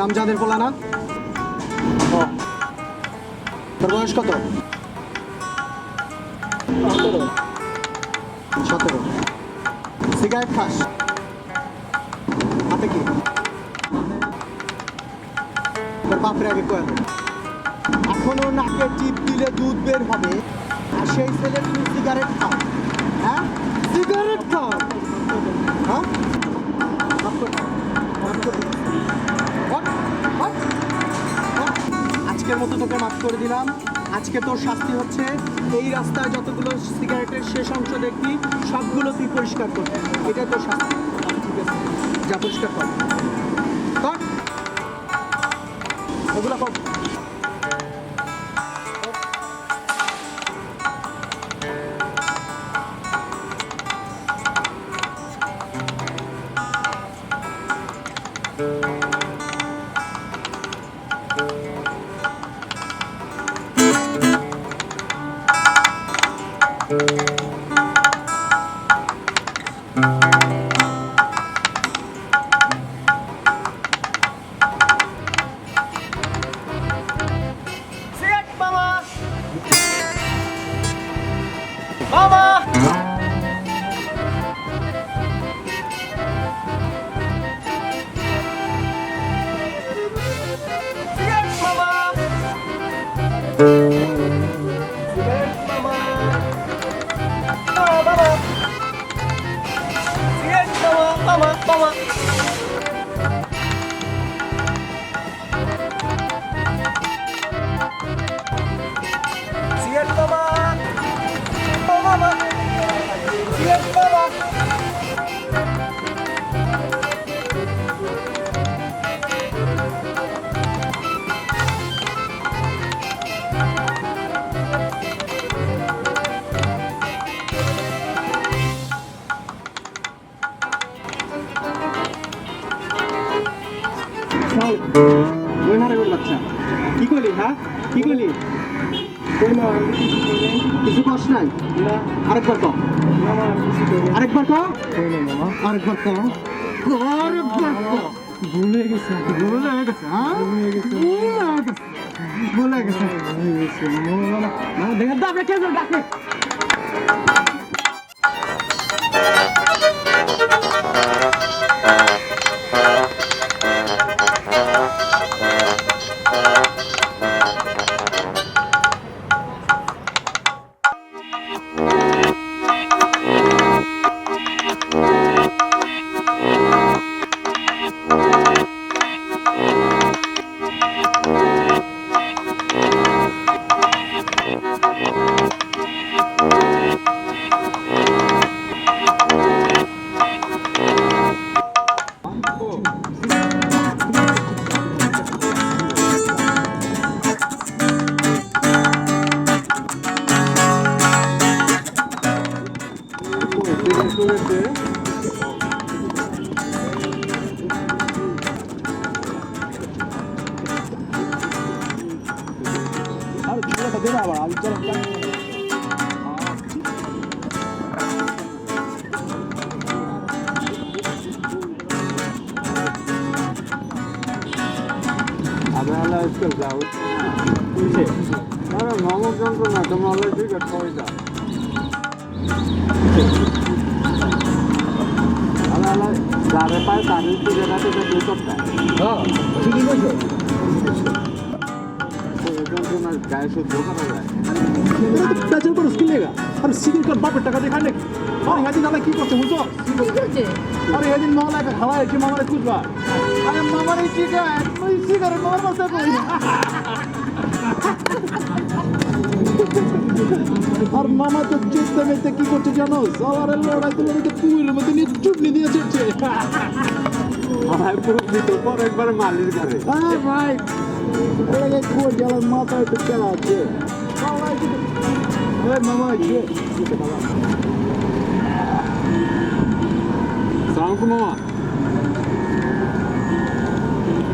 আমজাদের পোলা না? তোর বয়স কত? 17। সিগারেট খাস? হাতে কি? তোর বাপরে আগে কয়ে দে। এখনো নাকে টিপ দিলে দুধ বের হবে, আর সেই ছেলে তুমি সিগারেট খাও? হ্যাঁ, সিগারেট খাও? হ্যাঁ, আজকের মতো তোকে মাফ করে দিলাম। আজকে তোর শাস্তি হচ্ছে এই রাস্তায় যতগুলো সিগারেটের শেষ অংশ দেখবি সবগুলো তুই পরিষ্কার করবি। এটাই তোর শাস্তি। ঠিক আছে, যা পরিষ্কার কর। ওগুলো কর। কি করলি? হ্যাঁ, কি করলি? কিছু কষ্ট নাই? আরেকবার কর, আরেকবার কর, আরেকবার কর, আরেকবার কর। ভুলে গেছে, ভুলে গেছে, হ্যাঁ ভুলে গেছে, ভুলে গেছে। দেখে ডাকে, কে ডাকে? নমক যন্ত্রণা তোমরা অলরেডি টিকিট করে যাও। যারে পায় তাদের টিকিট দুই সপ্তাহ। ঠিকই বলছো, যন্ত্রণার গায়ে সহ্য করা যায়। বেচার করে স্কিল লেগা আর সিকিল কর বাপের টাকা দেখায় নাকি? আর হেদিন আলা কি করছে বুঝছো? আরে হেদিন মহলাকে খাওয়ায় কি মামারে খুঁজবা? আরে মামারে টিকিট ওই সিগারেট মামার মাসে কই। আর মামা তো চেষ্টা মেতে কি করছে জানো? সবার লড়াই তো লড়াইতে পুয়ের মধ্যে নিয়ে চুটনি দিয়ে চড়ছে। ভাই পুরো তো পর একবার মালির ঘরে। হ্যাঁ ভাই, ওরা খুব জ্বালার মাথায় তো চালা আছে। মামা ইয়ে বাবা সালাম মামা।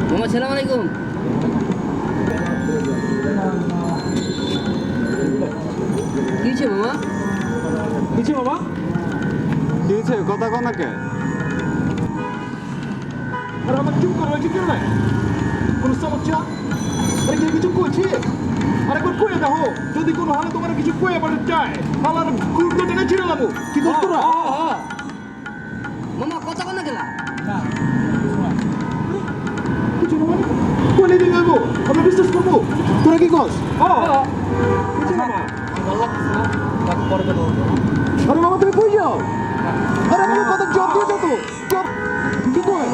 মামা আসসালামু আলাইকুম। কি হয়েছে মামা? কিছু বাবা কি হয়েছে কথা কো না কে? আর আমার চুপ করো, চুপ করবে। কোনো সমস্যা? আরে কেউ কিছু কইছে? আরেকবার কয়ে দেখো, যদি কোনো হালে তোমার কিছু কয়ে পারে চায়, হালার গুরুত্ব টেনে ছিঁড়ে লাবো। কি করছো তোরা? মামা কথা বল না গেলা কিছু না মানে? কোনে দিন যাবো? আমরা বিশ্বাস করবো? তোরা কি কস? কিছু না মা। আরে মামা তুমি কই যাও? আরে আমার কথা জব দিয়ে দাও তো। জব কি কয়?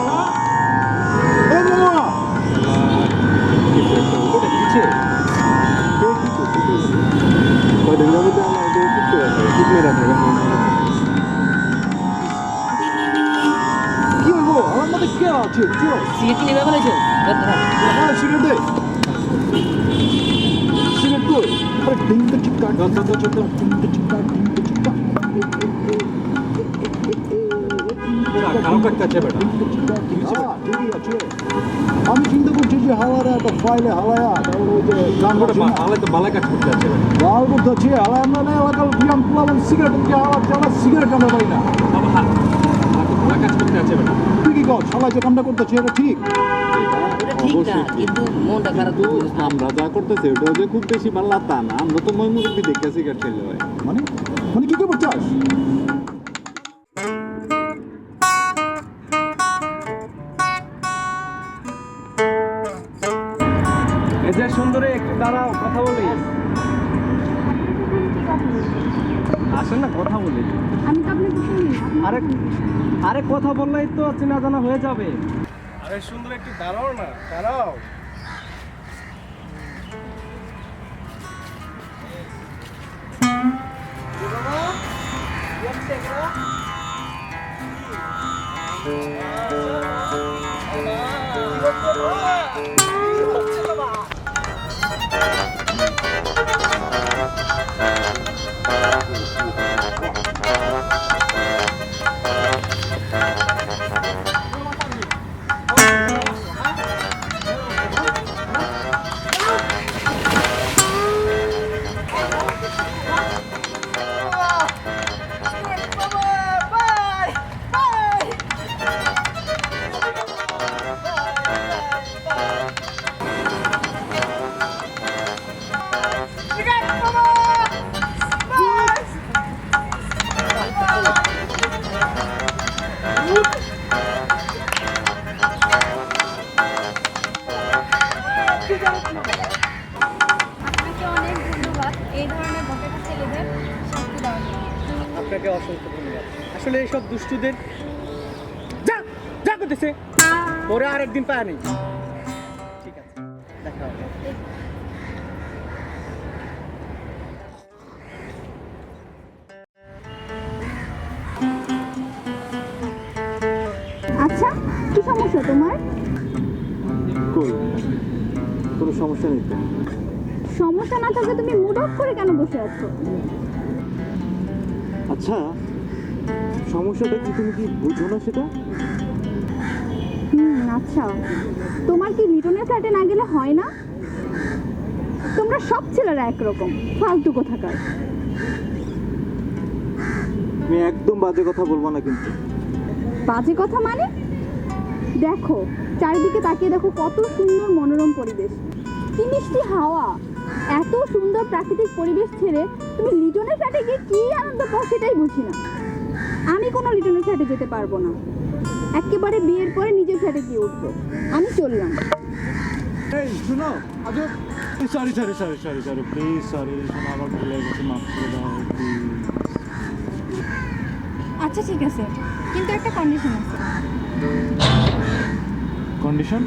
এই মামা ওটা দিচ্ছে কে কি করছে কই দিন যাবে তো আমার এটা কি করে ঠিক মেরা থাকে কি হইবো আমার মধ্যে কে আছে বুঝছো সিগারেট নিয়ে বের হইছো আমার সিগারেট দে সিগারেট কই আরে ডিং দে চিকা ডিং দে চিকা খারাপ লাগতেছে বেটা ঠিকই আছে আমি চিন্তা করছি যে হাওয়ারে একটা ফাইলে হাওয়ায়া তারপর ওই যে গান করে হাওয়ায় তো ভালো কাজ করতে আছে ভালো করতে আছে হাওয়ায় আমরা না এলাকার বিয়াম প্লাবন সিগারেট যে হাওয়া জ্বালা সিগারেট আমরা পাই না ভালো কাজ করতে আছে বেটা তুই কি কর সবাই যে কামটা করতেছে এটা ঠিক এটা ঠিক না কিন্তু মনটা খারাপ আমরা যা করতেছি ওটা যে খুব বেশি ভালো তা না আমরা তো মই মুরব্বী দেখে সিগারেট খেলে হয় মানে মানে কি করতে চাস এই যে সুন্দরী একটু দাঁড়াও কথা বলি আসেন না কথা বলি আমি তো আপনাকে শুনি আরে আরে কথা বললেই তো চেনা জানা হয়ে যাবে আরে সুন্দর একটু দাঁড়াও না দাঁড়াও আপনাকে অনেক ধন্যবাদ এই ধরনের বকেটা ছেলেদের শাস্তি দেওয়ার জন্য। আপনাকে অসংখ্য ধন্যবাদ আসলে এইসব দুষ্টুদের যা যা করতেছে ওরা আরেকদিন পায় নেই ঠিক আছে দেখা হবে আচ্ছা কি সমস্যা তোমার? কই কোনো সমস্যা নেই তো সমস্যা না থাকলে তুমি মুড অফ করে কেন বসে আছো? আচ্ছা সমস্যাটা কি তুমি কি বুঝো না সেটা আচ্ছা তোমার কি লিটনের ফ্ল্যাটে না গেলে হয় না? তোমরা সব ছেলেরা একরকম ফালতু কোথাকার। তুমি একদম বাজে কথা বলবো না কিন্তু বাজে কথা মানে? দেখো চারিদিকে তাকিয়ে দেখো কত সুন্দর মনোরম পরিবেশ, কি মিষ্টি হাওয়া। এত সুন্দর প্রাকৃতিক পরিবেশ ছেড়ে তুমি লিটনের ফ্ল্যাটে গিয়ে কি আনন্দ পাও সেটাই বুঝি না। আমি কোনো লিটনের ফ্ল্যাটে যেতে পারবো না, একেবারে বিয়ের পরে নিজের ফ্ল্যাটে গিয়ে উঠবো। আমি চললাম। এই শুনো আজব sorry sorry sorry sorry sorry please sorry শোনো আমার ভুলে গেছে মাফ করে দাও আচ্ছা ঠিক আছে, কিন্তু একটা কন্ডিশন আছে। কন্ডিশন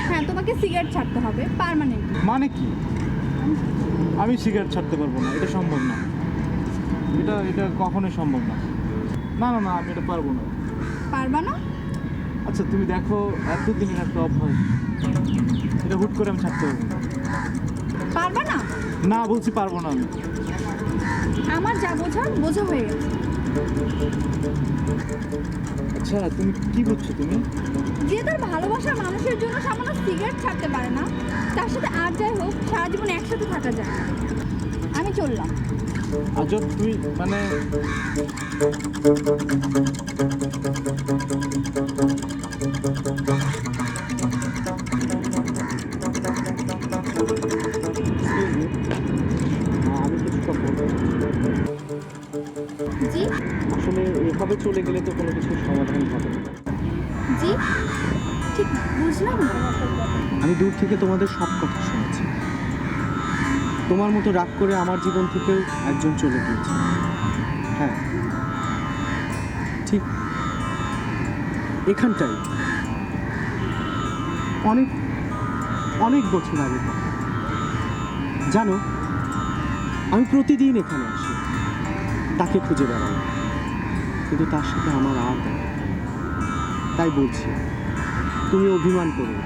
হ্যাঁ, তোমাকে সিগারেট ছাড়তে হবে পার্মানেন্টলি। মানে কি আমি সিগারেট ছাড়তে পারবো না এটা সম্ভব না এটা এটা কখনোই সম্ভব না না না না আমি এটা পারবো না পারবা না? আচ্ছা তুমি দেখো এতদিনের একটা অভ্যাস এটা হুট করে আমি ছাড়তে পারবো না পারবা না? না বলছি পারবো না আমি আমার যা বোঝার বোঝা হয়ে গেছে। আচ্ছা তুমি কি বুঝছো তুমি যে তার ভালোবাসার মানুষের জন্য সামান্য সিগারেট ছাড়তে পারে না, তার সাথে আর যাই হোক সারা জীবন একসাথে থাকা যায় না। আমি চললাম। আজব তুই মানে সম্ভব? জি আসলে এভাবে চলে গেলে তো কোনো কিছুর সমাধান হবে না। জি ঠিক বুঝলাম না। আমি দূর থেকে তোমাদের সব কথা শুনেছি। তোমার মতো রাগ করে আমার জীবন থেকেও একজন চলে গিয়েছে। হ্যাঁ, ঠিক এখানটাই অনেক অনেক বছর আগে কথা। জানো, আমি প্রতিদিন এখানে আসি, তাকে খুঁজে বেড়াই, কিন্তু তার সাথে আমার আর দেখা নেই। তাই বলছি, তুমি অভিমান করো না।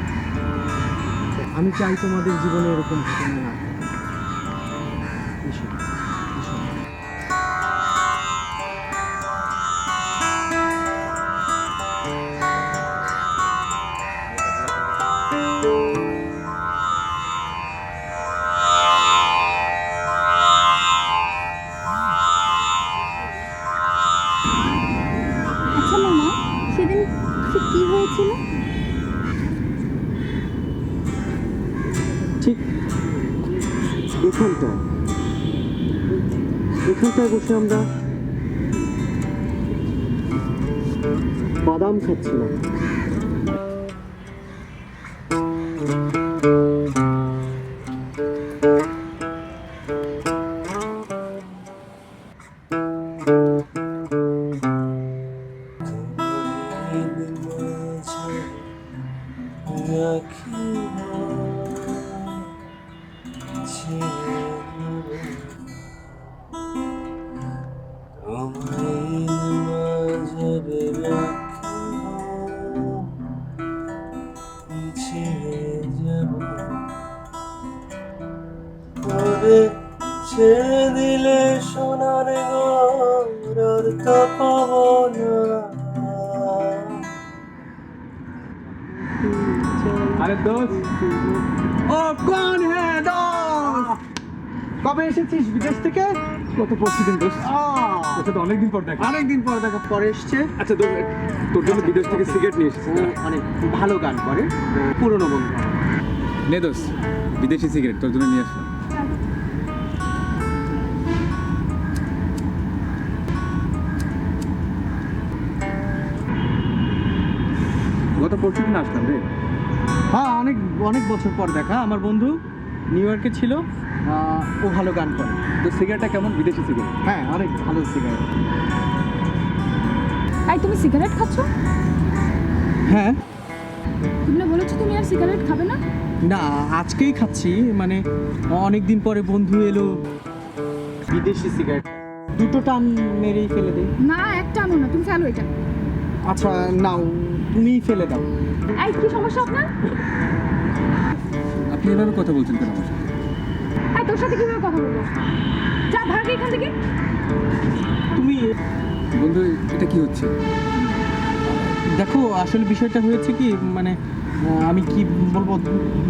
আমি চাই তোমাদের জীবনে এরকম ঘটনা না ঘটুক। এসো, এসো। আচ্ছা মামা, সেদিন সে কি হয়েছিল? ঠিক এখানটায় বসে আমরা বাদাম খাচ্ছিলাম। ছেড়ে দিলে সোনার ঘর আর তো পাবো না। আরে দোস্ত, ও কোন হ্যাঁ দোস্ত, কবে এসেছিস বিদেশ থেকে? কত পরশুদিন দোস্ত, তোর সাথে অনেকদিন পর দেখা। অনেকদিন পর দেখা পরে এসছে। আচ্ছা দোস্ত, তোর জন্য বিদেশ থেকে সিগারেট নিয়ে এসেছি। ও অনেক ভালো গান করে, পুরনো বন্ধু। নে দোস্ত, বিদেশি সিগারেট তোর জন্য নিয়ে আসলাম। গত পরশুদিন আসলাম রে। হ্যাঁ, অনেক অনেক বছর পর দেখা। আমার বন্ধু নিউ ইয়র্কে ছিল, ও ভালো গান করে। তো সিগারেটটা কেমন, বিদেশি সিগারেট? হ্যাঁ, অনেক ভালো সিগারেট। এই তুমি সিগারেট খাচ্ছ? হ্যাঁ, তুমি না বলেছো তুমি আর সিগারেট খাবে না? না আজকেই খাচ্ছি, মানে অনেক দিন পরে বন্ধু এলো, বিদেশি সিগারেট দুটো টান মেরেই ফেলে দেই। না একটা আনো না, তুমি ফেলো এটা। আচ্ছা নাও, তুমিই ফেলে দাও। এই কি সমস্যা আপনার? আপনি এভাবে কথা বলছেন কেন আমার সাথে? এই তোর সাথে কিভাবে কথা বলবো? যা ভাগ এখান থেকে। তুমি বন্ধু, এটা কি হচ্ছে? দেখো, আসলে বিষয়টা হয়েছে কি, মানে আমি কি বলবো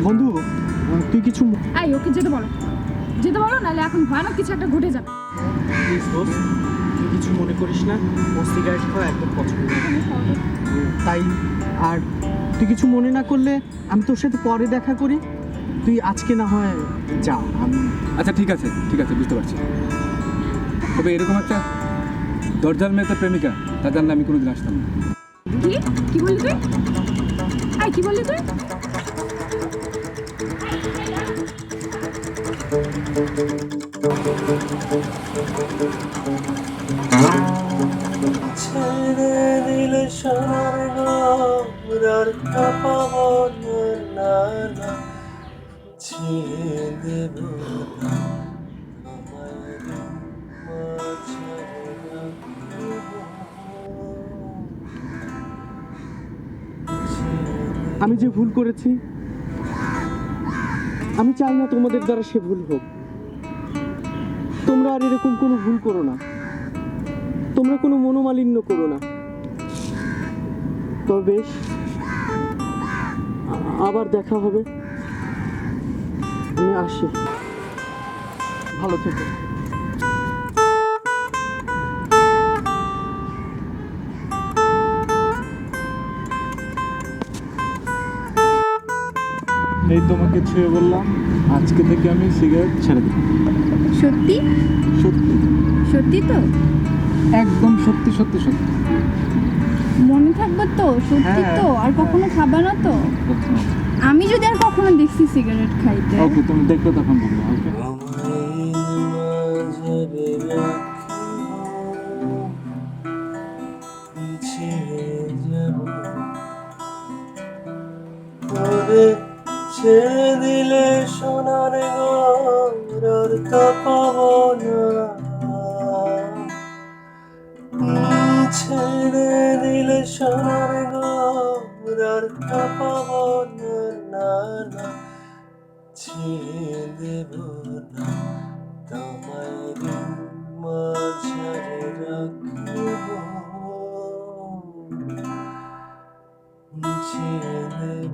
বন্ধু, তুই কিছু এই ওকে যেতে বলো, যেতে বলো, নাহলে এখন ভয়ানক কিছু একটা ঘটে যাবে। প্লিজ দোস্ত, তুই কিছু মনে করিস না, ও সিগারেট খাওয়া একদম পছন্দ না। তাই আর তুই কিছু মনে না করলে আমি তোর সাথে পরে দেখা করি। তুই আজকে না হয় যা, আমি আচ্ছা ঠিক আছে, ঠিক আছে, বুঝতে পারছি। তবে এরকম একটা দরজাল মেয়ে তো প্রেমিকা, তার জানলে আমি কোনোদিন আসতাম না। কি কি বললি তুই? এই কি বললি তুই? ছেড়ে দিলে সোনার ঘর আর তো পাবো না, না ছেড়ে দেব না তোমায় মাঝে রাখিব। আমি যে ভুল করেছি, আমি চাই না তোমাদের দ্বারা সে ভুল হোক। তোমরা আর এরকম কোনো ভুল করো না, তোমরা কোনো মনোমালিন্য করো না। তবে বেশ, আবার দেখা হবে। আমি আসি, ভালো থেকো। তাই তোমাকে ছুঁয়ে বললাম আজকে থেকে আমি সিগারেট ছেড়ে দেব। সত্যি সত্যি, সত্যি তো? একদম সত্যি সত্যি সত্যি। মনে থাকবে তো? সত্যি হ্যাঁ। তো? আর কখনো খাবে না তো? আমি যদি আর কখনো দেখছি সিগারেট খাইতে, ওকে, তুমি দেখবে তখন বলবে। ওকে, ছেড়ে দিলে সোনার ঘর আর তো পাবো না, ছেড়ে দিলে সোনার ঘর আর তো পাবো না, না না, ছেড়ে দেব না তোমায় দিন মাঝারে রাখবো, ছেড়ে দেব